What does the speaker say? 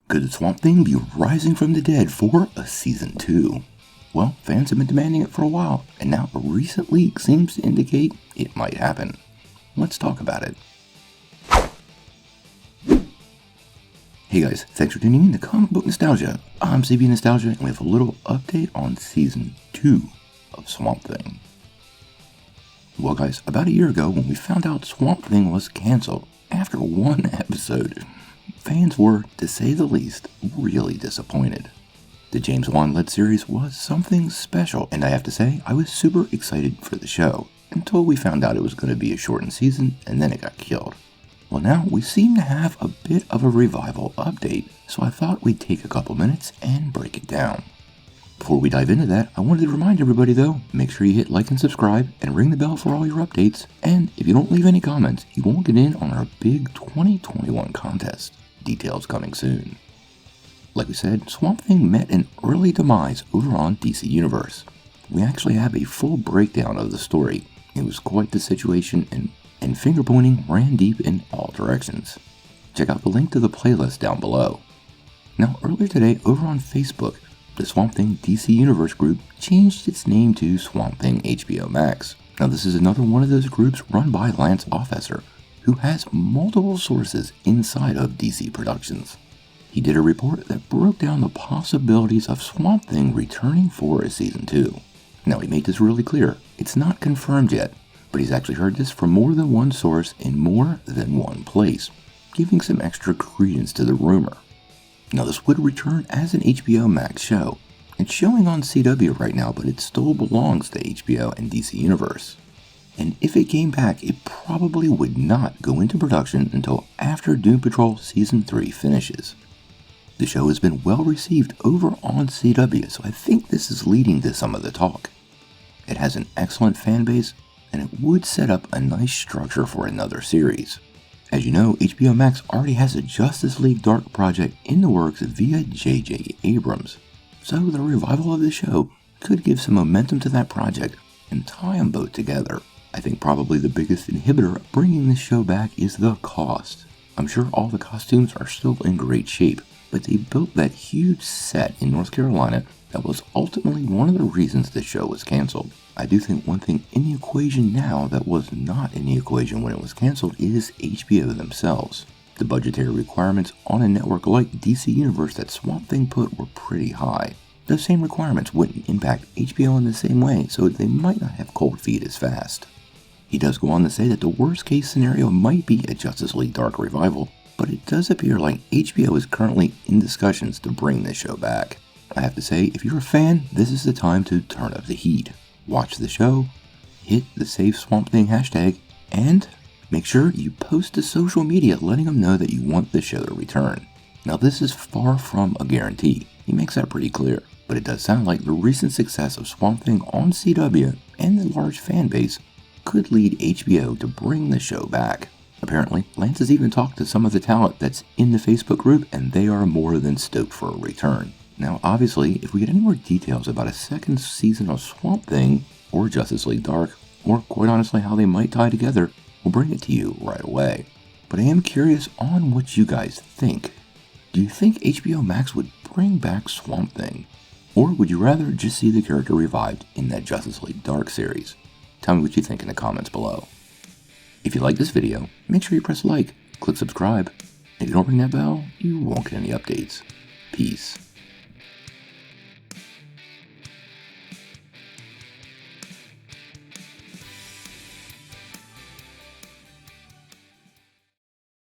Could Swamp Thing be rising from the dead for a season 2? Well, fans have been demanding it for a while, and now a recent leak seems to indicate it might happen. Let's talk about it. Hey guys, thanks for tuning in to Comic Book Nostalgia. I'm CB Nostalgia, and we have a little update on season 2 of Swamp Thing. Well guys, about a year ago when we found out Swamp Thing was cancelled after one episode, fans were, to say the least, really disappointed. The James Wan-led series was something special, and I have to say, I was super excited for the show, until we found out it was going to be a shortened season, and then it got killed. Well now, we seem to have a bit of a revival update, so I thought we'd take a couple minutes and break it down. Before we dive into that, I wanted to remind everybody though, make sure you hit like and subscribe, and ring the bell for all your updates, and if you don't leave any comments, you won't get in on our big 2021 contest. Details coming soon. Like we said, Swamp Thing met an early demise over on DC Universe. We actually have a full breakdown of the story. It was quite the situation, and finger pointing ran deep in all directions. Check out the link to the playlist down below. Now earlier today over on Facebook, the Swamp Thing DC Universe group changed its name to Swamp Thing HBOMax. Now this is another one of those groups run by Lance Offesser, who has multiple sources inside of DC Productions. He did a report that broke down the possibilities of Swamp Thing returning for a season 2. Now he made this really clear, it's not confirmed yet, but he's actually heard this from more than one source in more than one place, giving some extra credence to the rumor. Now this would return as an HBO Max show. It's showing on CW right now, but it still belongs to HBO and DC Universe. And if it came back, it probably would not go into production until after Doom Patrol Season 3 finishes. The show has been well received over on CW, so I think this is leading to some of the talk. It has an excellent fan base, and it would set up a nice structure for another series. As you know, HBO Max already has a Justice League Dark project in the works via J.J. Abrams, so the revival of the show could give some momentum to that project and tie them both together. I think probably the biggest inhibitor of bringing this show back is the cost. I'm sure all the costumes are still in great shape, but they built that huge set in North Carolina that was ultimately one of the reasons the show was canceled. I do think one thing in the equation now that was not in the equation when it was canceled is HBO themselves. The budgetary requirements on a network like DC Universe that Swamp Thing put were pretty high. Those same requirements wouldn't impact HBO in the same way, so they might not have cold feet as fast. He does go on to say that the worst case scenario might be a Justice League Dark revival, but it does appear like HBO is currently in discussions to bring this show back. I have to say, if you're a fan, this is the time to turn up the heat. Watch the show, hit the Save Swamp Thing hashtag, and make sure you post to social media letting them know that you want the show to return. Now this is far from a guarantee, he makes that pretty clear, but it does sound like the recent success of Swamp Thing on CW and the large fan base could lead HBO to bring the show back. Apparently, Lance has even talked to some of the talent that's in the Facebook group, and they are more than stoked for a return. Now, obviously, if we get any more details about a second season of Swamp Thing, or Justice League Dark, or quite honestly how they might tie together, we'll bring it to you right away. But I am curious on what you guys think. Do you think HBO Max would bring back Swamp Thing? Or would you rather just see the character revived in that Justice League Dark series? Tell me what you think in the comments below. If you like this video, make sure you press like, click subscribe. If you don't ring that bell, you won't get any updates. Peace.